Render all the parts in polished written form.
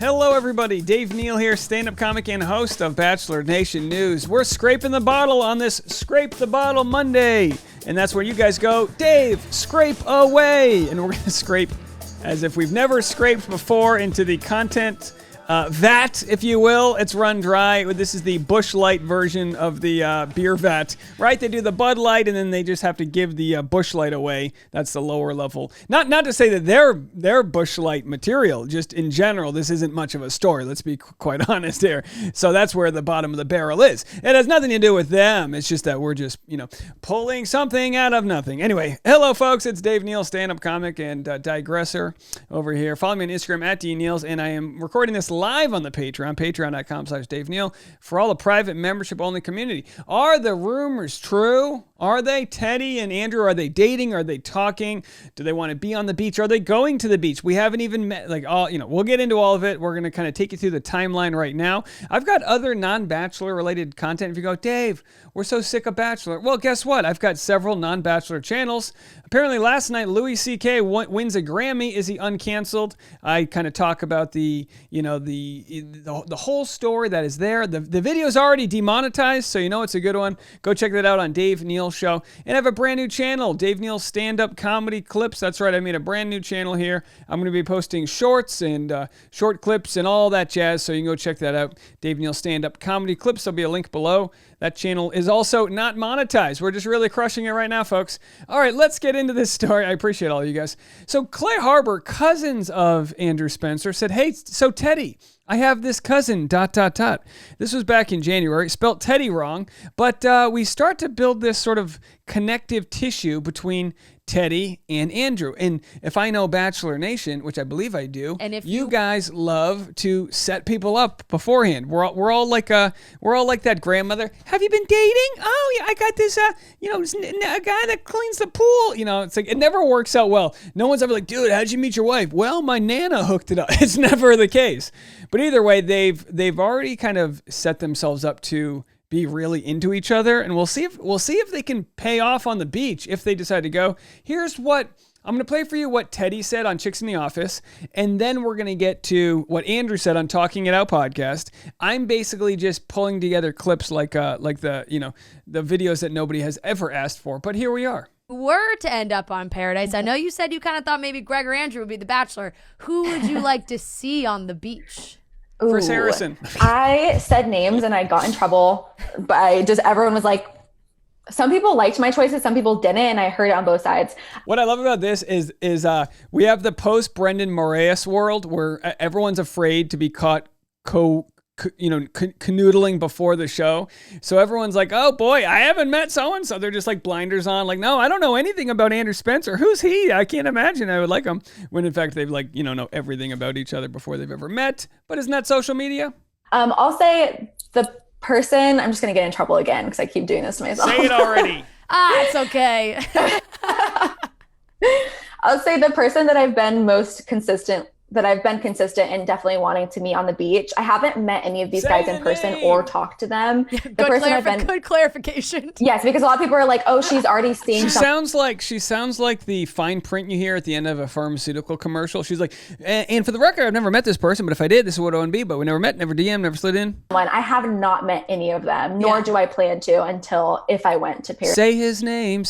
Hello, everybody. Dave Neal here, stand-up comic and host of Bachelor Nation News. We're scraping the bottle on this Scrape the Bottle Monday. And that's where you guys go, Dave, scrape away. And we're going to scrape as if we've never scraped before into the content vat, if you will. It's run dry. This is the Busch Light version of the beer vat, right? They do the Bud Light, and then they just have to give the Busch Light away. That's the lower level. Not to say that they're Busch Light material. Just in general, this isn't much of a story. Let's be quite honest here. So that's where the bottom of the barrel is. It has nothing to do with them. It's just that we're just, pulling something out of nothing. Anyway, hello, folks. It's Dave Neal, stand-up comic and digressor over here. Follow me on Instagram at DNeals, and I am recording this live on the Patreon, patreon.com/Dave Neal, for all the private membership-only community. Are the rumors true? Are they? Teddi and Andrew, are they dating? Are they talking? Do they want to be on the beach? Are they going to the beach? We haven't even met, we'll get into all of it. We're going to kind of take you through the timeline right now. I've got other non-Bachelor related content. If you go, Dave, we're so sick of Bachelor. Well, guess what? I've got several non-Bachelor channels. Apparently last night, Louis C.K. wins a Grammy. Is he uncanceled? I kind of talk about the whole story that is there. The video's already demonetized, so you know it's a good one. Go check that out on Dave Neal Show. And I have a brand new channel, Dave Neal Stand-Up Comedy Clips. That's right, I made a brand new channel here. I'm going to be posting shorts and short clips and all that jazz, so you can go check that out. Dave Neal Stand-Up Comedy Clips. There'll be a link below. That channel is also not monetized. We're just really crushing it right now, folks. All right, let's get into this story. I appreciate all of you guys. So Clay Harbor, cousins of Andrew Spencer, said, hey, so Teddi, I have this cousin, ... This was back in January, spelt Teddi wrong, but we start to build this sort of connective tissue between Teddi and Andrew. And if I know Bachelor Nation, which I believe I do, and if you guys love to set people up beforehand. We're all like that grandmother. Have you been dating? Oh yeah, I got this a guy that cleans the pool. It's like it never works out well. No one's ever like, dude, how'd you meet your wife? Well, my Nana hooked it up. It's never the case. But either way, they've already kind of set themselves up to be really into each other, and we'll see if they can pay off on the beach if they decide to go. Here's what I'm going to play for you: what Teddi said on Chicks in the Office, and then we're going to get to what Andrew said on Talking It Out podcast. I'm basically just pulling together clips like the videos that nobody has ever asked for, but here we are. Were to end up on Paradise, I know you said you kind of thought maybe Greg or Andrew would be the Bachelor. Who would you like to see on the beach? Chris Harrison. I said names and I got in trouble, but everyone was like, some people liked my choices, some people didn't, and I heard it on both sides. What I love about this is we have the post Brendan Moraes world where everyone's afraid to be caught canoodling before the show. So everyone's like, oh boy, I haven't met so-and-so. They're just like blinders on. Like, no, I don't know anything about Andrew Spencer. Who's he? I can't imagine I would like him. When in fact, they've know everything about each other before they've ever met. But isn't that social media? I'll say the person, I'm just going to get in trouble again because I keep doing this to myself. Say it already. It's okay. I'll say the person that I've been consistent and definitely wanting to meet on the beach. I haven't met any of these guys in person or talked to them. Good clarification. Yes, because a lot of people are like, oh, she's already seeing something. She sounds like the fine print you hear at the end of a pharmaceutical commercial. She's like, and for the record, I've never met this person, but if I did, this is what it would be. But we never met, never DM, never slid in. I have not met any of them, nor do I plan to until if I went to Paradise. Say his name.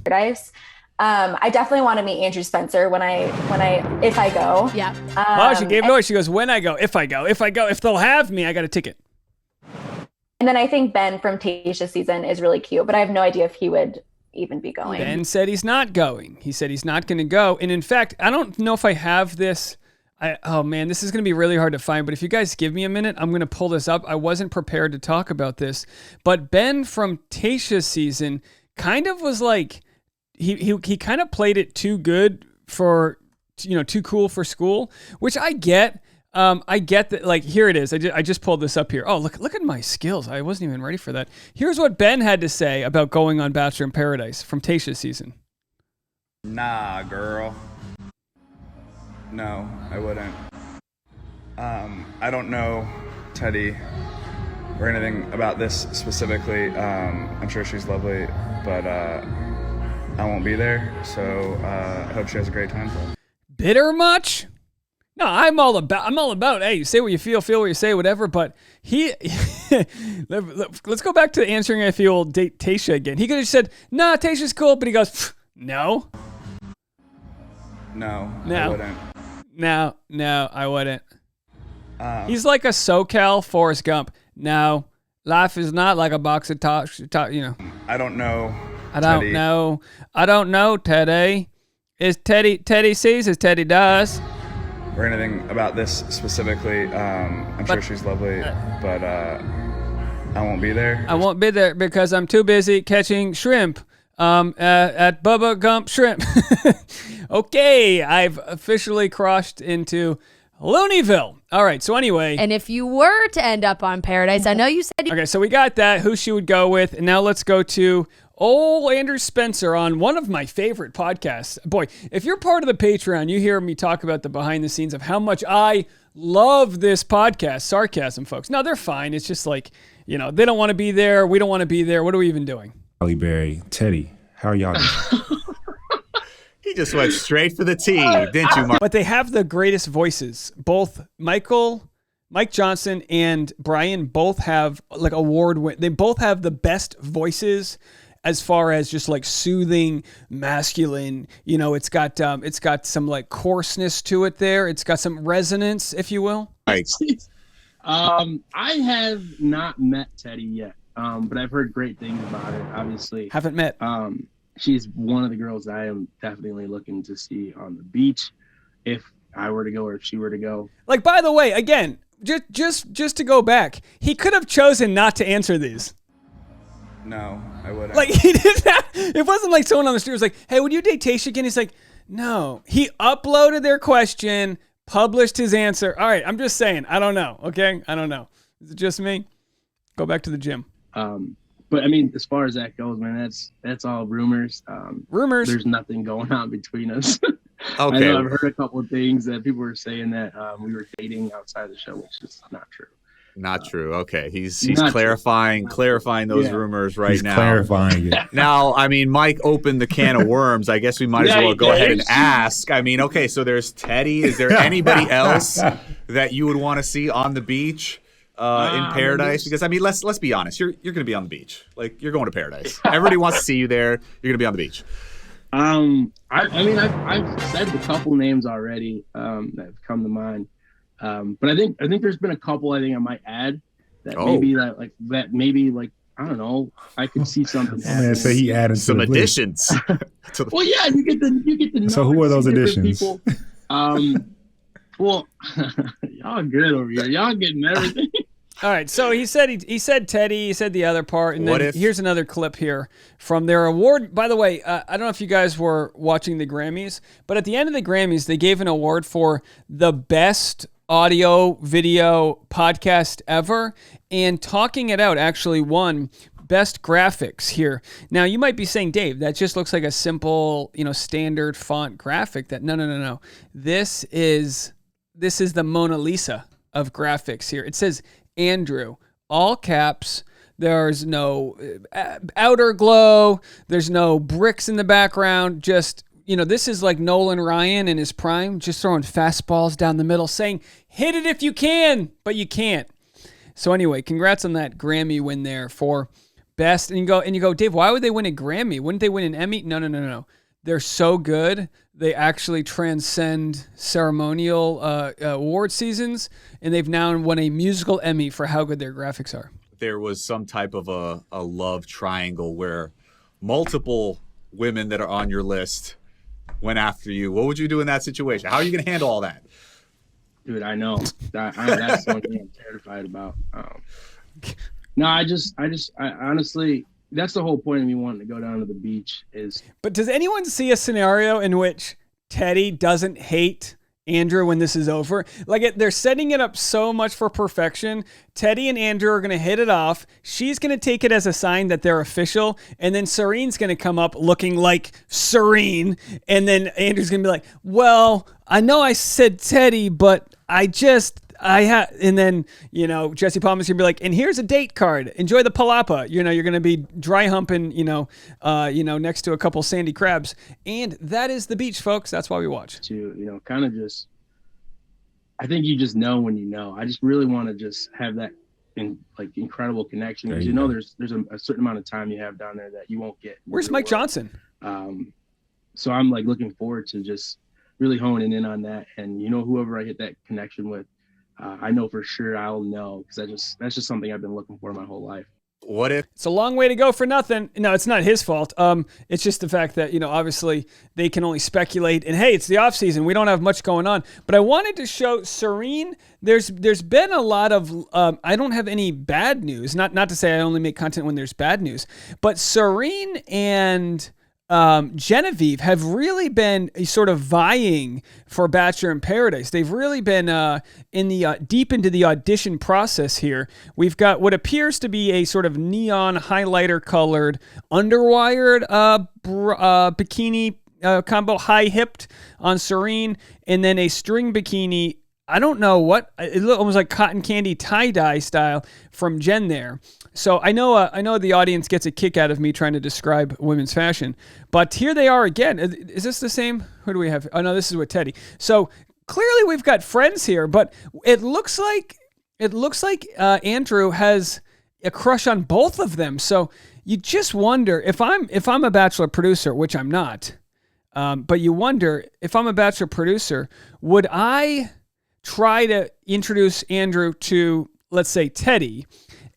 Paradise. I definitely want to meet Andrew Spencer if I go. Yeah. She gave it away. She goes, when I go, if I go, if they'll have me, I got a ticket. And then I think Ben from Tayshia's season is really cute, but I have no idea if he would even be going. Ben said he's not going. He said he's not going to go. And in fact, I don't know if I have this. Oh man, this is going to be really hard to find, but if you guys give me a minute, I'm going to pull this up. I wasn't prepared to talk about this, but Ben from Tayshia's season kind of was like, he kind of played it too good for, too cool for school, which I get. I get that. Like, here it is. I just pulled this up here. Oh, look at my skills. I wasn't even ready for that. Here's what Ben had to say about going on Bachelor in Paradise from Tayshia's season. Nah, girl. No, I wouldn't. I don't know Teddi or anything about this specifically. I'm sure she's lovely, but I won't be there, so I hope she has a great time. Bitter much? No, I'm all about, hey, say what you feel what you say, whatever. But let's go back to answering if he'll date Tayshia again. He could have said, nah, Tayshia's cool, but he goes, no. No, No. I wouldn't. No, I wouldn't. He's like a SoCal Forrest Gump. No, life is not like a box of you know. I don't know. I don't know, Teddy. Is Teddy sees as Teddy does. Or anything about this specifically. I'm sure she's lovely, but I won't be there. I won't be there because I'm too busy catching shrimp at Bubba Gump Shrimp. Okay, I've officially crossed into Looneyville. All right, so anyway. And if you were to end up on Paradise, I know you said... Okay, so we got that, who she would go with, and now let's go to old Andrew Spencer on one of my favorite podcasts. Boy, if you're part of the Patreon, you hear me talk about the behind the scenes of how much I love this podcast. Sarcasm, folks. No, they're fine. It's just like, you know, they don't want to be there. We don't want to be there. What are we even doing? Halle Berry, Teddy, how are y'all doing? He just went straight for the T, didn't you, Mark? But they have the greatest voices. Both Mike Johnson and Brian both have like they both have the best voices as far as just like soothing, masculine. You know, it's got some like coarseness to it there. It's got some resonance, if you will. Right. I have not met Teddi yet, but I've heard great things about her. Obviously, Haven't met. She's one of the girls that I am definitely looking to see on the beach, if I were to go or if she were to go. Like, by the way, again, just to go back, he could have chosen not to answer these. No, I wouldn't. Like, he did not. It wasn't like someone on the street was like, hey, would you date Tayshia again? He's like, no. He uploaded their question, published his answer. All right, I'm just saying. I don't know, okay? I don't know. Is it just me? Go back to the gym. But I mean, as far as that goes, man, that's all rumors. Rumors. There's nothing going on between us. Okay. I know I've heard a couple of things that people were saying that we were dating outside the show, which is not true. Not true. Okay, he's Not clarifying those rumors right He's now. clarifying it. Now, I mean, Mike opened the can of worms. I guess we might as Yeah, well he go ahead did. and ask. I mean, okay, so there's Teddy. Is there anybody else that you would want to see on the beach in Paradise? Because I mean, let's be honest. You're going to be on the beach. Like, you're going to Paradise. Everybody wants to see you there. You're going to be on the beach. I mean, I've said a couple names already that have come to mind. But I think there's been a couple I think I might add that maybe I don't know, I could see something My man said he added Some to the list. additions. Well, yeah, you get to So know who are and those see different additions? people. Well, y'all good over here. Y'all getting everything. All right, so he said Teddy, he said the other part, and What then if- here's another clip here from their award. By the way, I don't know if you guys were watching the Grammys, but at the end of the Grammys, they gave an award for the best audio video podcast ever, and Talking It Out actually won best graphics here. Now, you might be saying, Dave, that just looks like a simple, standard font graphic. No. This is the Mona Lisa of graphics here. It says Andrew, all caps. There's no outer glow. There's no bricks in the background. Just, this is like Nolan Ryan in his prime, just throwing fastballs down the middle, saying, hit it if you can, but you can't. So anyway, congrats on that Grammy win there for best. And you go, Dave, why would they win a Grammy? Wouldn't they win an Emmy? No. They're so good. They actually transcend ceremonial award seasons, and they've now won a musical Emmy for how good their graphics are. There was some type of a love triangle where multiple women that are on your list went after you. What would you do in that situation? How are you going to handle all that? Dude, I know. That's something I'm terrified about. No, I honestly, that's the whole point of me wanting to go down to the beach is. But does anyone see a scenario in which Teddy doesn't hate Andrew when this is over? Like, they're setting it up so much for perfection. Teddy and Andrew are going to hit it off. She's going to take it as a sign that they're official. And then Serene's going to come up looking like Serene. And then Andrew's going to be like, well, I know I said Teddy, but and then, Jesse Palmer's going to be like, and here's a date card. Enjoy the palapa. You're going to be dry humping, next to a couple sandy crabs. And that is the beach, folks. That's why we watch. To, kind of just I think you just know when you know. I just really want to just have that incredible connection, because there's a certain amount of time you have down there that you won't get. Where's Mike Johnson? So I'm like looking forward to just really honing in on that, and whoever I hit that connection with, I know for sure I'll know, because that's just something I've been looking for my whole life. What if it's a long way to go for nothing? No, it's not his fault. It's just the fact that, obviously they can only speculate, and hey, it's the off season. We don't have much going on, but I wanted to show Serene. There's been a lot of, I don't have any bad news, not to say I only make content when there's bad news, but Serene and Genevieve have really been sort of vying for Bachelor in Paradise. They've really been deep into the audition process here. We've got what appears to be a sort of neon highlighter colored underwired bikini combo, high hipped on Serene, and then a string bikini. I don't know what, it looked almost like cotton candy tie-dye style from Jen there. So I know the audience gets a kick out of me trying to describe women's fashion, but here they are again. Is this the same? Who do we have? Oh no, this is with Teddi. So clearly we've got friends here, but it looks like Andrew has a crush on both of them. So you just wonder if I'm a Bachelor producer, which I'm not, but you wonder if I'm a Bachelor producer, would I try to introduce Andrew to, let's say, Teddi,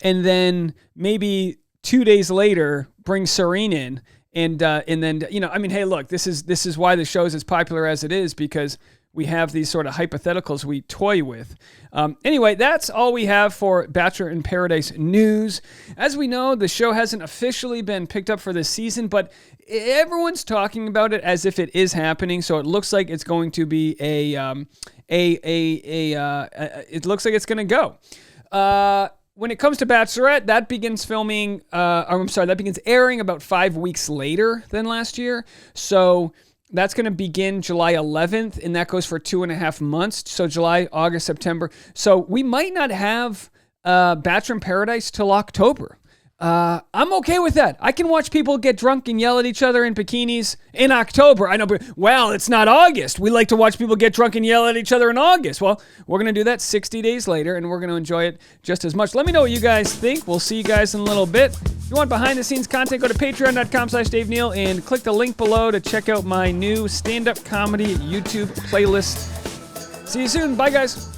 and then maybe 2 days later bring Serene in, and then hey, look, this is why the show is as popular as it is, because we have these sort of hypotheticals we toy with. Anyway, that's all we have for Bachelor in Paradise news. As we know, the show hasn't officially been picked up for this season, but everyone's talking about it as if it is happening. So it looks like it's going to be it looks like it's going to go. When it comes to Bachelorette, that begins that begins airing about 5 weeks later than last year. So that's going to begin July 11th, and that goes for 2.5 months. So July, August, September. So we might not have Bachelor in Paradise till October. I'm okay with that. I can watch people get drunk and yell at each other in bikinis in October. I know, but, well, it's not August. We like to watch people get drunk and yell at each other in August. Well, we're going to do that 60 days later, and we're going to enjoy it just as much. Let me know what you guys think. We'll see you guys in a little bit. If you want behind-the-scenes content, go to patreon.com/Dave Neal and click the link below to check out my new stand-up comedy YouTube playlist. See you soon. Bye, guys.